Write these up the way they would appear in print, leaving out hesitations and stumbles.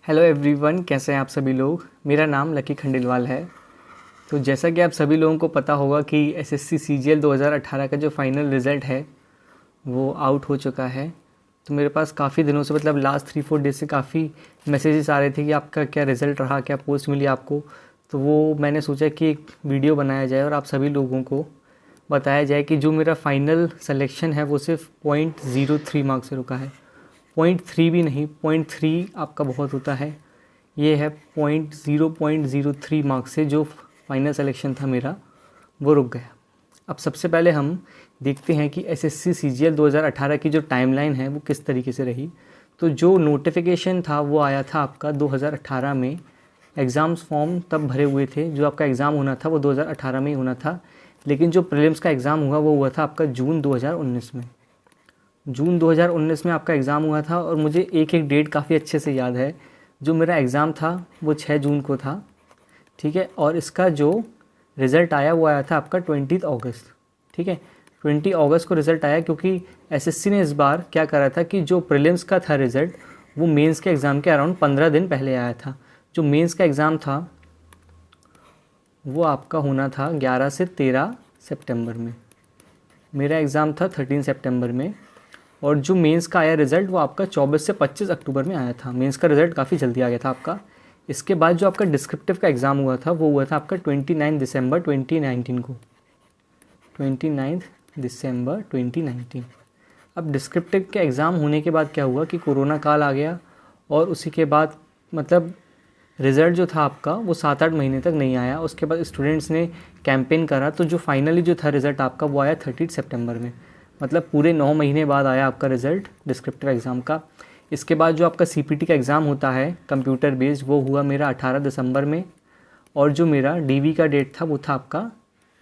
Hello everyone, कैसे हैं आप सभी लोग। मेरा नाम लकी खंडेलवाल है। तो जैसा कि आप सभी लोगों को पता होगा कि एसएससी सीजीएल 2018 का जो फाइनल रिज़ल्ट है वो आउट हो चुका है। तो मेरे पास काफ़ी दिनों से मतलब लास्ट 3-4 डेज से काफ़ी मैसेजेस आ रहे थे कि आपका क्या रिज़ल्ट रहा, क्या पोस्ट मिली आपको। तो वो मैंने सोचा कि एक वीडियो बनाया जाए और आप सभी लोगों को बताया जाए कि जो मेरा फ़ाइनल सिलेक्शन है वो सिर्फ 0.03 मार्क्स से रुका है। 0.3 भी नहीं, 0.3 आपका बहुत होता है। ये है 0.03 मार्क्स से जो फाइनल सिलेक्शन था मेरा वो रुक गया। अब सबसे पहले हम देखते हैं कि एसएससी सीजीएल 2018 की जो टाइमलाइन है वो किस तरीके से रही। तो जो नोटिफिकेशन था वो आया था आपका 2018 में। एग्ज़ाम्स फॉर्म तब भरे हुए थे, जो आपका एग्ज़ाम होना था वो 2018 में ही होना था। लेकिन जो प्रीलिम्स का एग्ज़ाम हुआ वो हुआ था आपका जून 2019 में। जून 2019 में आपका एग्ज़ाम हुआ था और मुझे एक एक डेट काफ़ी अच्छे से याद है। जो मेरा एग्ज़ाम था वो 6 जून को था, ठीक है। और इसका जो रिज़ल्ट आया वो आया था आपका 20 अगस्त, ठीक है। 20 अगस्त को रिज़ल्ट आया क्योंकि एसएससी ने इस बार क्या करा था कि जो प्रीलिम्स का था रिज़ल्ट वो मेंस के एग्ज़ाम के अराउंड 15 दिन पहले आया था। जो मेंस का एग्ज़ाम था वो आपका होना था 11 से 13 सितंबर में। मेरा एग्ज़ाम था 13 सितंबर में। और जो मेंस का आया रिज़ल्ट वो आपका 24 से 25 अक्टूबर में आया था। मेंस का रिज़ल्ट काफ़ी जल्दी आ गया था आपका। इसके बाद जो आपका डिस्क्रिप्टिव का एग्ज़ाम हुआ था वो हुआ था आपका 29 दिसंबर 2019 को। 29 दिसंबर 2019। अब डिस्क्रिप्टिव के एग्ज़ाम होने के बाद क्या हुआ कि कोरोना काल आ गया और उसी के बाद मतलब रिज़ल्ट जो था आपका वो 7-8 महीने तक नहीं आया। उसके बाद स्टूडेंट्स ने कैंपेन करा तो जो फाइनली जो था रिज़ल्ट आपका वो आया 30 सितंबर में। मतलब पूरे 9 महीने बाद आया आपका रिज़ल्ट डिस्क्रिप्टिव एग्ज़ाम का। इसके बाद जो आपका सीपीटी का एग्ज़ाम होता है कंप्यूटर बेस्ड वो हुआ मेरा 18 दिसंबर में। और जो मेरा डीवी का डेट था वो था आपका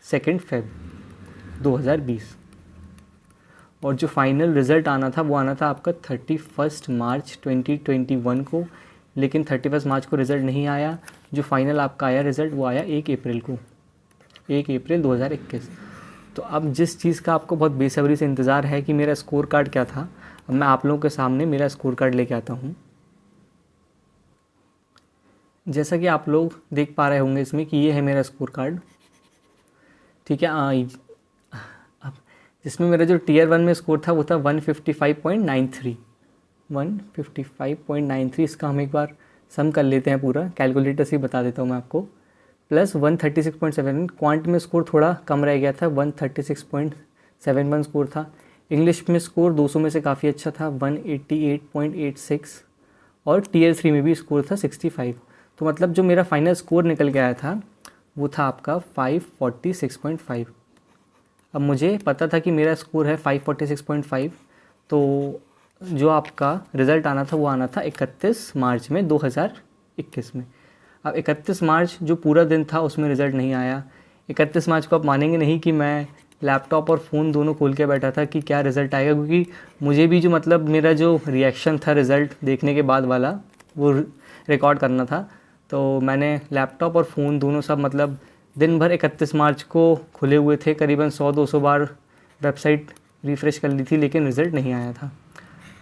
2 फरवरी 2020। और जो फाइनल रिज़ल्ट आना था वो आना था आपका 31 मार्च 2021 को। लेकिन 31 मार्च को रिज़ल्ट नहीं आया। जो फाइनल आपका आया रिज़ल्ट वो आया 1 अप्रैल को, 1 अप्रैल 2021। तो अब जिस चीज़ का आपको बहुत बेसब्री से इंतज़ार है कि मेरा स्कोर कार्ड क्या था, अब मैं आप लोगों के सामने मेरा स्कोर कार्ड लेके आता हूँ। जैसा कि आप लोग देख पा रहे होंगे इसमें कि ये है मेरा स्कोर कार्ड, ठीक है। अब जिसमें मेरा जो टीयर 1 में स्कोर था वो था 155.93। 155.93 इसका हम एक बार सम कर लेते हैं, पूरा कैलकुलेटर से ही बता देता हूँ मैं आपको। प्लस 136.7 क्वांट में स्कोर थोड़ा कम रह गया था, 136.71 स्कोर था। इंग्लिश में स्कोर 200 में से काफ़ी अच्छा था, 188.86। और टीयर 3 में भी स्कोर था 65। तो मतलब जो मेरा फाइनल स्कोर निकल के आया था वो था आपका 546.5। अब मुझे पता था कि मेरा स्कोर है 546.5। तो जो आपका रिज़ल्ट आना था वो आना था 31 मार्च में 2021 में। अब 31 मार्च जो पूरा दिन था उसमें रिज़ल्ट नहीं आया। 31 मार्च को आप मानेंगे नहीं कि मैं लैपटॉप और फ़ोन दोनों खोल के बैठा था कि क्या रिज़ल्ट आएगा, क्योंकि मुझे भी जो मतलब मेरा जो रिएक्शन था रिज़ल्ट देखने के बाद वाला वो रिकॉर्ड करना था। तो मैंने लैपटॉप और फ़ोन दोनों सब मतलब दिन भर 31 मार्च को खुले हुए थे, करीबन 100-200 बार वेबसाइट रिफ़्रेश कर ली थी, लेकिन रिज़ल्ट नहीं आया था।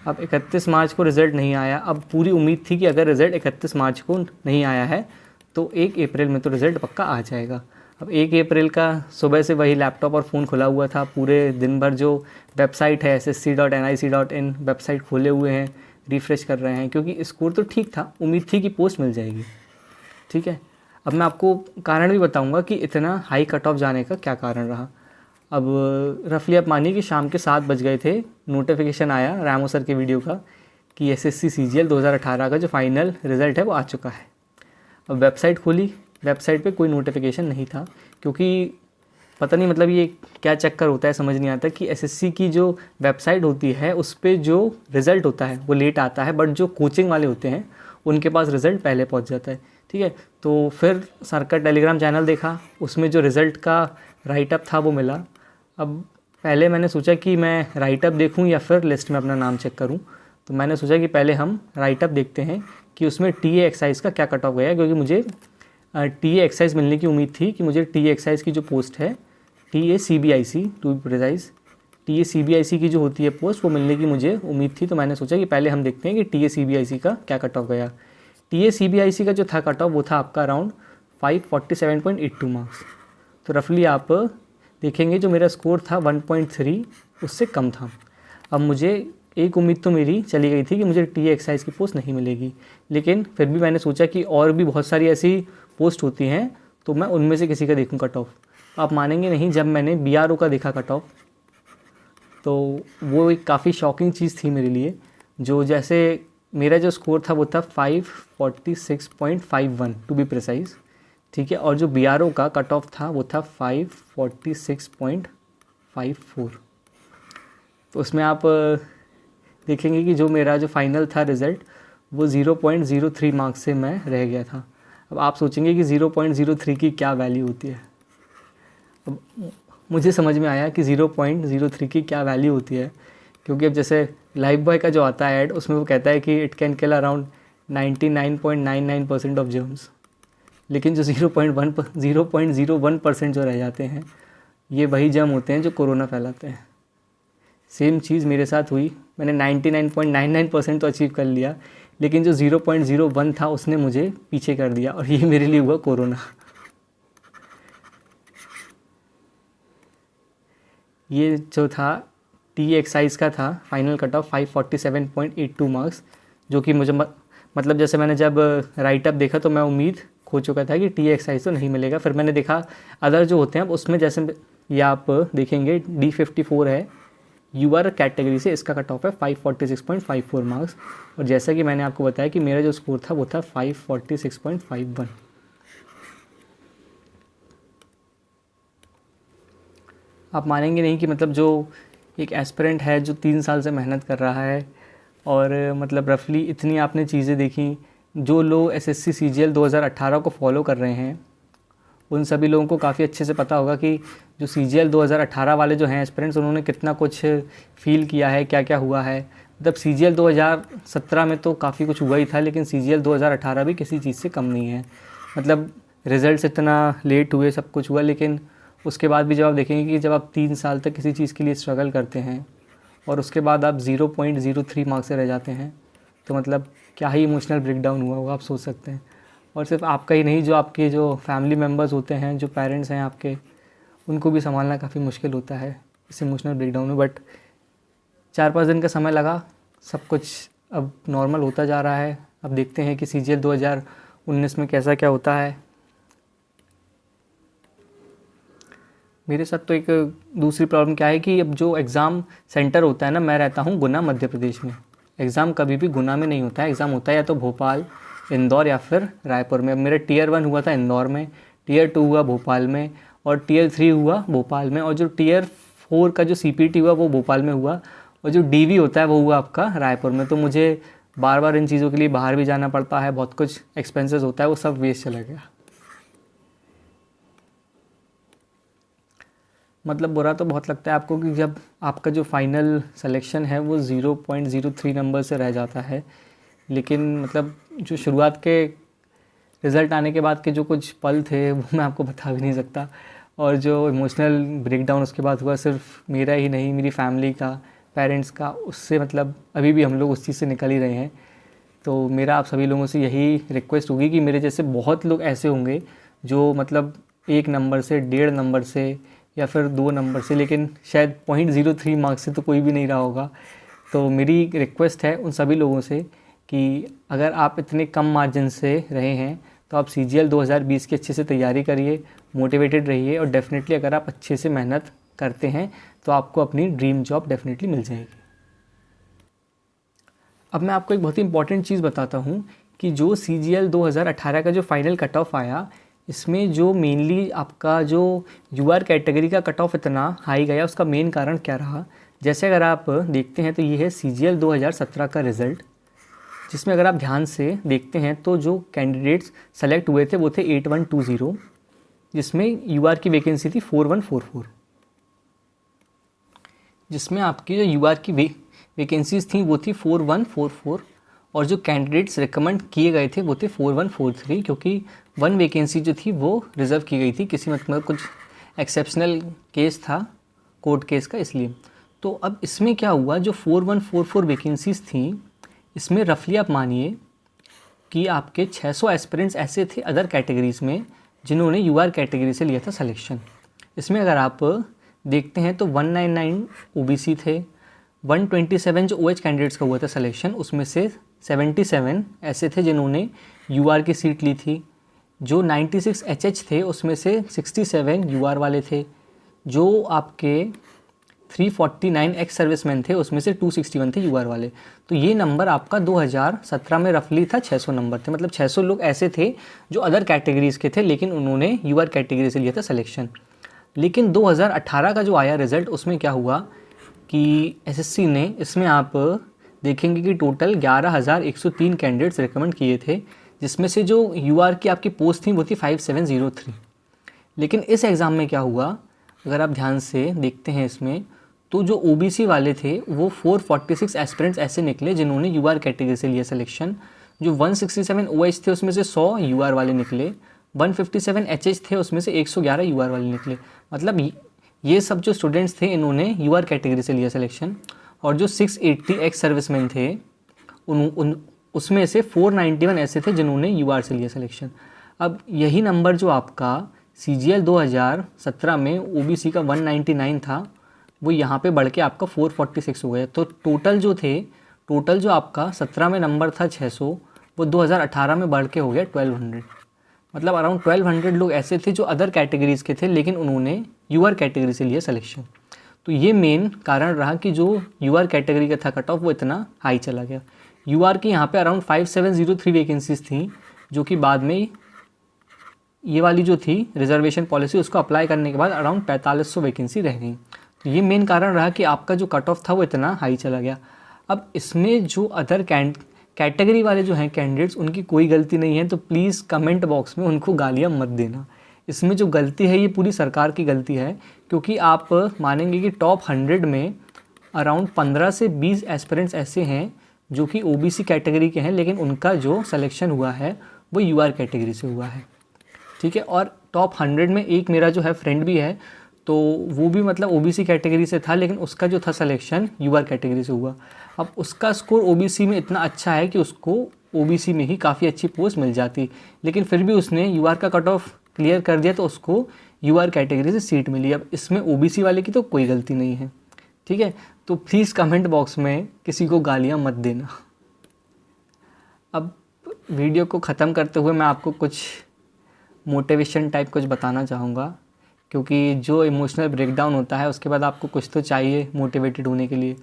अब 31 मार्च को रिज़ल्ट नहीं आया। अब पूरी उम्मीद थी कि अगर रिज़ल्ट 31 मार्च को नहीं आया है तो 1 अप्रैल में तो रिज़ल्ट पक्का आ जाएगा। अब 1 अप्रैल का सुबह से वही लैपटॉप और फ़ोन खुला हुआ था, पूरे दिन भर जो वेबसाइट है ssc.nic.in वेबसाइट खोले हुए हैं, रिफ़्रेश कर रहे हैं, क्योंकि स्कोर तो ठीक था, उम्मीद थी कि पोस्ट मिल जाएगी, ठीक है। अब मैं आपको कारण भी बताऊंगा कि इतना हाई कट ऑफ जाने का क्या कारण रहा। अब रफली आप मानिए कि शाम के 7 बज गए थे, नोटिफिकेशन आया रामो सर के वीडियो का कि एसएससी सीजीएल 2018 का जो फाइनल रिज़ल्ट है वो आ चुका है। अब वेबसाइट खोली, वेबसाइट पे कोई नोटिफिकेशन नहीं था, क्योंकि पता नहीं मतलब ये क्या चक्कर होता है, समझ नहीं आता कि एसएससी की जो वेबसाइट होती है उस पर जो रिज़ल्ट होता है वो लेट आता है, बट जो कोचिंग वाले होते हैं उनके पास रिज़ल्ट पहले पहुंच जाता है, ठीक है। तो फिर सर का टेलीग्राम चैनल देखा, उसमें जो रिज़ल्ट का राइटअप था वो मिला। अब पहले मैंने सोचा कि मैं राइटअप देखूं या फिर लिस्ट में अपना नाम चेक करूं। तो मैंने सोचा कि पहले हम राइटअप देखते हैं कि उसमें टीए एक्साइज़ का क्या कट ऑफ गया है, क्योंकि मुझे टीए एक्साइज़ मिलने की उम्मीद थी कि मुझे टीए एक्साइज़ की जो पोस्ट है, TA CBIC to be precise, TA CBIC की जो होती है पोस्ट वो मिलने की मुझे उम्मीद थी। तो मैंने सोचा कि पहले हम देखते हैं कि टीए सीबीआईसी का क्या कट ऑफ गया। TA-CBIC का जो था कट ऑफ वो था आपका अराउंड 547.82 मार्क्स। तो रफली आप देखेंगे जो मेरा स्कोर था 1.3 उससे कम था। अब मुझे एक उम्मीद तो मेरी चली गई थी कि मुझे TA एक्साइज की पोस्ट नहीं मिलेगी, लेकिन फिर भी मैंने सोचा कि और भी बहुत सारी ऐसी पोस्ट होती हैं तो मैं उनमें से किसी का देखूं कट ऑफ। आप मानेंगे नहीं, जब मैंने BRO का देखा कट ऑफ तो वो एक काफ़ी शॉकिंग चीज़ थी मेरे लिए। जो जैसे मेरा जो स्कोर था वो था 546.51 टू बी प्रिसाइज, ठीक है, और जो BRO का कट ऑफ था वो था 546.54। तो उसमें आप देखेंगे कि जो मेरा जो फाइनल था रिज़ल्ट वो 0.03 मार्क्स से मैं रह गया था। अब आप सोचेंगे कि 0.03 की क्या वैल्यू होती है। अब मुझे समझ में आया कि 0.03 की क्या वैल्यू होती है, क्योंकि अब जैसे लाइफ बॉय का जो आता है ऐड, उसमें वो कहता है कि it can kill around 99.99% of germs, लेकिन जो 0.01% जो रह जाते हैं ये वही जर्म होते हैं जो कोरोना फैलाते हैं। सेम चीज़ मेरे साथ हुई, मैंने 99.99% तो अचीव कर लिया, लेकिन जो 0.01 था उसने मुझे पीछे कर दिया, और ये मेरे लिए हुआ कोरोना। ये जो था TA एक्साइज का था फाइनल कट ऑफ 547.82 मार्क्स, जो कि मुझे मतलब जैसे मैंने जब राइट अप देखा तो मैं उम्मीद खो चुका था कि TA एक्साइज तो नहीं मिलेगा। फिर मैंने देखा अदर जो होते हैं, अब उसमें जैसे ये आप देखेंगे D54 है UR कैटेगरी से, इसका कट ऑफ है 546.54 मार्क्स, और जैसा कि मैंने आपको बताया कि मेरा जो स्कोर था वो था 546.51। आप मानेंगे नहीं कि मतलब जो एक एस्पिरेंट है जो 3 साल से मेहनत कर रहा है, और मतलब रफली इतनी आपने चीज़ें देखी, जो लोग SSC CGL 2018 को फॉलो कर रहे हैं उन सभी लोगों को काफ़ी अच्छे से पता होगा कि जो CGL 2018 वाले जो हैं एस्पिरेंट्स, उन्होंने कितना कुछ फील किया है, क्या क्या हुआ है। मतलब CGL 2017 में तो काफ़ी कुछ हुआ ही था, लेकिन CGL 2018 भी किसी चीज़ से कम नहीं है। मतलब रिज़ल्ट्स इतना लेट हुए, सब कुछ हुआ, लेकिन उसके बाद भी जब आप देखेंगे कि जब आप 3 साल तक किसी चीज़ के लिए स्ट्रगल करते हैं और उसके बाद आप 0.03 मार्क्स से रह जाते हैं, तो मतलब क्या ही इमोशनल ब्रेकडाउन हुआ होगा, आप सोच सकते हैं। और सिर्फ आपका ही नहीं, जो आपके जो फैमिली मेम्बर्स होते हैं, जो पेरेंट्स हैं आपके, उनको भी संभालना काफ़ी मुश्किल होता है इस इमोशनल ब्रेकडाउन में। बट 4-5 दिन का समय लगा, सब कुछ अब नॉर्मल होता जा रहा है। अब देखते हैं कि CGL 2019 में कैसा क्या होता है। मेरे साथ तो एक दूसरी प्रॉब्लम क्या है कि अब जो एग्ज़ाम सेंटर होता है ना, मैं रहता हूँ गुना मध्य प्रदेश में। एग्ज़ाम कभी भी गुना में नहीं होता है, एग्ज़ाम होता है या तो भोपाल, इंदौर या फिर रायपुर में। मेरा Tier 1 हुआ था इंदौर में, Tier 2 हुआ भोपाल में, और Tier 3 हुआ भोपाल में, और जो Tier 4 का जो CPT हुआ वो भोपाल में हुआ, और जो DV होता है वो हुआ आपका रायपुर में। तो मुझे बार बार इन चीज़ों के लिए बाहर भी जाना पड़ता है, बहुत कुछ एक्सपेंसेस होता है, वो सब वेस्ट चला गया। मतलब बुरा तो बहुत लगता है आपको कि जब आपका जो फाइनल सिलेक्शन है वो 0.03 नंबर से रह जाता है, लेकिन मतलब जो शुरुआत के रिज़ल्ट आने के बाद के जो कुछ पल थे वो मैं आपको बता भी नहीं सकता। और जो इमोशनल ब्रेकडाउन उसके बाद हुआ, सिर्फ मेरा ही नहीं, मेरी फैमिली का, पेरेंट्स का, उससे मतलब अभी भी हम लोग उस चीज़ से निकल ही रहे हैं। तो मेरा आप सभी लोगों से यही रिक्वेस्ट होगी कि मेरे जैसे बहुत लोग ऐसे होंगे जो मतलब 1 नंबर से, 1.5 नंबर से, या फिर 2 नंबर से, लेकिन शायद 0.03 मार्क्स से तो कोई भी नहीं रहा होगा। तो मेरी रिक्वेस्ट है उन सभी लोगों से कि अगर आप इतने कम मार्जिन से रहे हैं तो आप CGL 2020 की अच्छे से तैयारी करिए, मोटिवेटेड रहिए, और डेफिनेटली अगर आप अच्छे से मेहनत करते हैं तो आपको अपनी ड्रीम जॉब डेफिनेटली मिल जाएगी। अब मैं आपको एक बहुत ही इंपॉर्टेंट चीज़ बताता हूँ कि जो CGL 2018 का जो फाइनल कट ऑफ आया, इसमें जो मेनली आपका जो UR कैटेगरी का कट ऑफ इतना हाई गया, उसका मेन कारण क्या रहा। जैसे अगर आप देखते हैं तो ये है CGL 2017 का रिज़ल्ट, जिसमें अगर आप ध्यान से देखते हैं तो जो कैंडिडेट्स सेलेक्ट हुए थे वो थे 8120, जिसमें UR की वैकेंसी थी 4144, जिसमें आपकी जो UR की वैकेंसीज थी वो थी 4144, और जो कैंडिडेट्स रिकमेंड किए गए थे वो थे 4143, क्योंकि 1 वैकेंसी जो थी वो रिज़र्व की गई थी, किसी मतलब कुछ एक्सेप्शनल केस था, कोर्ट केस का, इसलिए। तो अब इसमें क्या हुआ, जो 4144 वैकेंसीज़ थी, इसमें रफली आप मानिए कि आपके 600 एस्पिरेंट्स ऐसे थे अदर कैटेगरीज़ में जिन्होंने यूआर कैटेगरी से लिया था सिलेक्शन। इसमें अगर आप देखते हैं तो 199 ओबीसी थे, 127 जो ओएच कैंडिडेट्स का हुआ था सिलेक्शन, उसमें से 77 ऐसे थे जिन्होंने यूआर की सीट ली थी। जो 96 एचएच थे उसमें से 67 यूआर वाले थे। जो आपके 349 एक्स सर्विसमैन थे उसमें से 261 थे यूआर वाले। तो ये नंबर आपका 2017 में रफली था 600 नंबर थे, मतलब 600 लोग ऐसे थे जो अदर कैटेगरीज़ के थे लेकिन उन्होंने यूआर कैटेगरी से लिया था सिलेक्शन। लेकिन 2018 का जो आया रिज़ल्ट उसमें क्या हुआ कि एसएससी ने, इसमें आप देखेंगे कि टोटल 11,103 कैंडिडेट्स रिकमेंड किए थे, जिसमें से जो यूआर की आपकी पोस्ट थी वो थी 5703। लेकिन इस एग्ज़ाम में क्या हुआ, अगर आप ध्यान से देखते हैं इसमें, तो जो ओबीसी वाले थे वो 446 एस्पिरेंट्स ऐसे निकले जिन्होंने यूआर कैटेगरी से लिया सिलेक्शन। जो 167 ओएच थे उसमें से 100 यूआर वाले निकले, 157 एचएच थे उसमें से 111 यूआर वाले निकले। मतलब ये सब जो स्टूडेंट्स थे इन्होंने यूआर कैटेगरी से लिया सिलेक्शन। और जो 680 एक्स सर्विसमैन थे उसमें से 491 ऐसे थे जिन्होंने यूआर से लिया सिलेक्शन। अब यही नंबर जो आपका सीजीएल 2017 में ओबीसी का 199 था वो यहाँ पे बढ़ के आपका 446 हो गया। तो टोटल जो आपका 17 में नंबर था 600, वो 2018 में बढ़ के हो गया 1200। मतलब अराउंड 1200 लोग ऐसे थे जो अदर कैटेगरीज़ के थे लेकिन उन्होंने यूआर कैटेगरी से लिया सिलेक्शन। तो ये मेन कारण रहा कि जो यूआर कैटेगरी का था कट ऑफ वो इतना हाई चला गया। यूआर की यहाँ पे अराउंड 5703 वैकेंसीज़ थी, जो कि बाद में ये वाली जो थी रिजर्वेशन पॉलिसी उसको अप्लाई करने के बाद अराउंड 4500 वैकेंसी रह गई। तो ये मेन कारण रहा कि आपका जो कट ऑफ था वो इतना हाई चला गया। अब इसमें जो अदर कैटेगरी वाले जो हैं कैंडिडेट्स, उनकी कोई गलती नहीं है, तो प्लीज़ कमेंट बॉक्स में उनको गालियाँ मत देना। इसमें जो गलती है ये पूरी सरकार की गलती है, क्योंकि आप मानेंगे कि टॉप 100 में अराउंड 15 से 20 एस्पिरेंट्स ऐसे हैं जो कि ओबीसी कैटेगरी के हैं लेकिन उनका जो सिलेक्शन हुआ है वो यूआर कैटेगरी से हुआ है। ठीक है। और टॉप 100 में एक मेरा जो है फ्रेंड भी है, तो वो भी मतलब ओबीसी कैटेगरी से था लेकिन उसका जो था सिलेक्शन यूआर कैटेगरी से हुआ। अब उसका स्कोर ओबीसी में इतना अच्छा है कि उसको ओबीसी में ही काफ़ी अच्छी पोस्ट मिल जाती, लेकिन फिर भी उसने यूआर का कट ऑफ क्लियर कर दिया तो उसको यूआर कैटेगरी से सीट मिली। अब इसमें ओबीसी वाले की तो कोई गलती नहीं है। ठीक है। तो प्लीज़ कमेंट बॉक्स में किसी को गालियाँ मत देना। अब वीडियो को ख़त्म करते हुए मैं आपको कुछ मोटिवेशन टाइप कुछ बताना चाहूँगा, क्योंकि जो इमोशनल ब्रेकडाउन होता है उसके बाद आपको कुछ तो चाहिए मोटिवेटेड होने के लिए।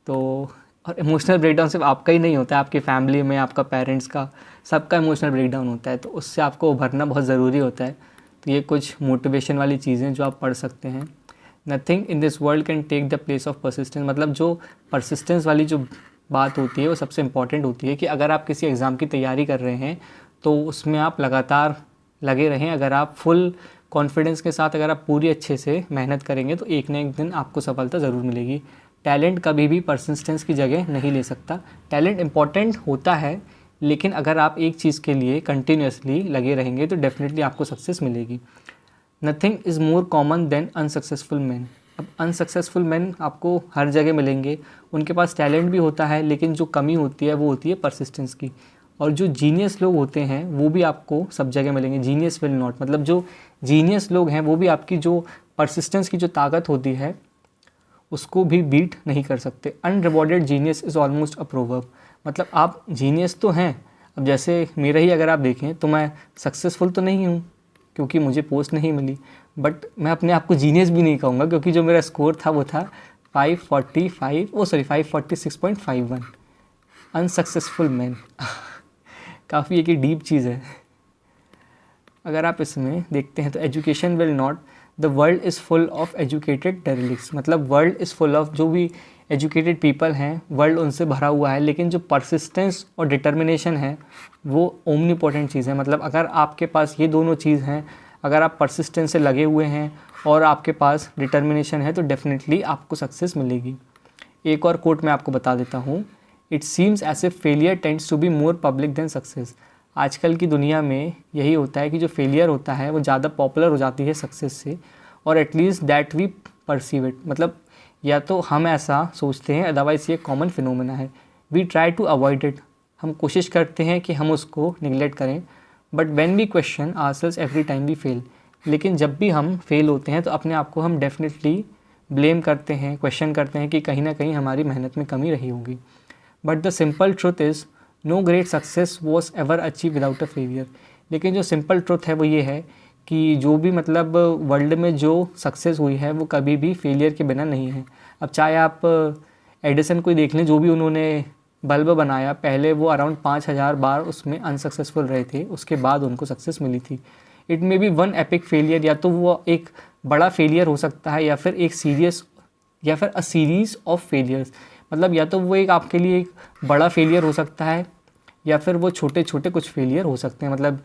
तो और इमोशनल ब्रेकडाउन सिर्फ आपका ही नहीं होता है, आपकी फैमिली में, आपका पेरेंट्स का, सबका इमोशनल ब्रेकडाउन होता है, तो उससे आपको उभरना बहुत ज़रूरी होता है। तो ये कुछ मोटिवेशन वाली चीज़ें जो आप पढ़ सकते हैं। Nothing in this world can take the place of persistence. मतलब जो परसिस्टेंस वाली जो बात होती है वो सबसे इम्पॉर्टेंट होती है कि अगर आप किसी एग्ज़ाम की तैयारी कर रहे हैं तो उसमें आप लगातार लगे रहें। अगर आप फुल कॉन्फिडेंस के साथ अगर आप पूरी अच्छे से मेहनत करेंगे तो एक न एक दिन आपको सफलता ज़रूर मिलेगी। टैलेंट कभी भी परसिस्टेंस की जगह नहीं ले सकता। टैलेंट इम्पॉर्टेंट होता है, लेकिन अगर आप एक चीज़ के लिए कंटिन्यूसली लगे रहेंगे तो डेफिनेटली आपको सक्सेस मिलेगी। Nothing is more common than unsuccessful man. अब अनसक्सेसफुल मैन आपको हर जगह मिलेंगे, उनके पास टैलेंट भी होता है लेकिन जो कमी होती है वो होती है परसिस्टेंस की। और जो जीनियस लोग होते हैं वो भी आपको सब जगह मिलेंगे। जीनियस विल नॉट, मतलब जो जीनियस लोग हैं वो भी आपकी जो परसिस्टेंस की जो ताकत होती है उसको भी बीट नहीं कर सकते। Unrewarded genius is almost a proverb. मतलब आप जीनियस तो हैं, अब जैसे मेरा ही अगर आप देखें तो मैं सक्सेसफुल तो नहीं हूँ क्योंकि मुझे पोस्ट नहीं मिली, बट मैं अपने आप को जीनियस भी नहीं कहूँगा क्योंकि जो मेरा स्कोर था वो था 546.51। अनसक्सेसफुल मैन काफ़ी एक डीप चीज़ है। अगर आप इसमें देखते हैं तो education will not, the world is full of educated derelicts. मतलब वर्ल्ड इज़ फुल ऑफ, जो भी एजुकेटेड पीपल हैं वर्ल्ड उनसे भरा हुआ है, लेकिन जो परसिस्टेंस और डिटर्मिनेशन है वो ओमनीपोटेंट चीज़ है। मतलब अगर आपके पास ये दोनों चीज़ हैं, अगर आप परसिस्टेंस से लगे हुए हैं और आपके पास डिटर्मिनेशन है तो डेफिनेटली आपको सक्सेस मिलेगी। एक और कोट मैं आपको बता देता हूँ, it seems as a failure tends to be more public than success. आजकल की दुनिया में यही होता है कि जो फेलियर होता है वो ज़्यादा पॉपुलर हो जाती है सक्सेस से, और at least that we perceive it. मतलब या तो हम ऐसा सोचते हैं, अदरवाइज़ ये कॉमन फिनोमेना है। We try to avoid it, हम कोशिश करते हैं कि हम उसको निगलेक्ट करें, but when we question ourselves every time we fail, लेकिन जब भी हम फेल होते हैं तो अपने आप को हम डेफिनेटली ब्लेम करते हैं, क्वेश्चन करते हैं कि कहीं ना कहीं हमारी मेहनत में कमी रही होगी। But the simple truth is no great success was ever achieve without a failure. लेकिन जो सिंपल ट्रुथ है वो ये है कि जो भी मतलब वर्ल्ड में जो सक्सेस हुई है वो कभी भी फेलियर के बिना नहीं है। अब चाहे आप एडिसन को देख लें, जो भी उन्होंने बल्ब बनाया, पहले वो अराउंड 5000 बार उसमें अनसक्सेसफुल रहे थे, उसके बाद उनको सक्सेस मिली थी। It may be one epic failure, या तो वो एक बड़ा फेलियर हो सकता है या फिर एक सीरियस या फिर अ सीरीज़ ऑफ फेलियर्स। मतलब या तो वो एक आपके लिए एक बड़ा फेलियर हो सकता है या फिर वो छोटे छोटे कुछ फेलियर हो सकते हैं। मतलब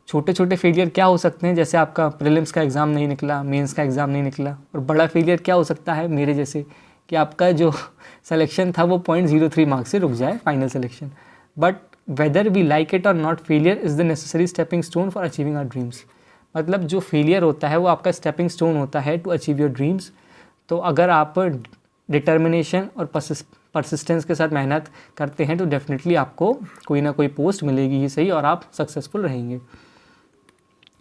छोटे छोटे फेलियर क्या हो सकते हैं, जैसे आपका प्रीलिम्स का एग्ज़ाम नहीं निकला, मेंस का एग्ज़ाम नहीं निकला। और बड़ा फेलियर क्या हो सकता है मेरे जैसे, कि आपका जो सिलेक्शन था वो 0.03 मार्क्स से रुक जाए final selection. But whether we like it or not, failure is the necessary stepping stone for achieving our dreams. मतलब जो फेलियर होता है वो आपका स्टेपिंग स्टोन होता है टू अचीव योर ड्रीम्स। तो अगर आप डिटर्मिनेशन और परसिस्टेंस के साथ मेहनत करते हैं तो डेफिनेटली आपको कोई ना कोई पोस्ट मिलेगी ही सही और आप सक्सेसफुल रहेंगे।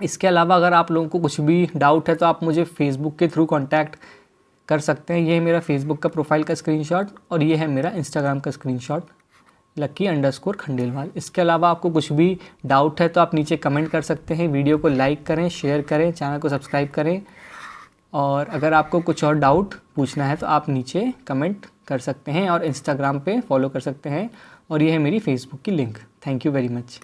इसके अलावा अगर आप लोगों को कुछ भी डाउट है तो आप मुझे फेसबुक के थ्रू कांटेक्ट कर सकते हैं। ये है मेरा फेसबुक का प्रोफाइल का स्क्रीनशॉट और ये है मेरा इंस्टाग्राम का स्क्रीनशॉट, lucky_खंडेलवाल। इसके अलावा आपको कुछ भी डाउट है तो आप नीचे कमेंट कर सकते हैं। वीडियो को लाइक करें, शेयर करें, चैनल को सब्सक्राइब करें। और अगर आपको कुछ और डाउट पूछना है तो आप नीचे कमेंट कर सकते हैं और इंस्टाग्राम पे फॉलो कर सकते हैं। और ये है मेरी फेसबुक की link. Thank you very much.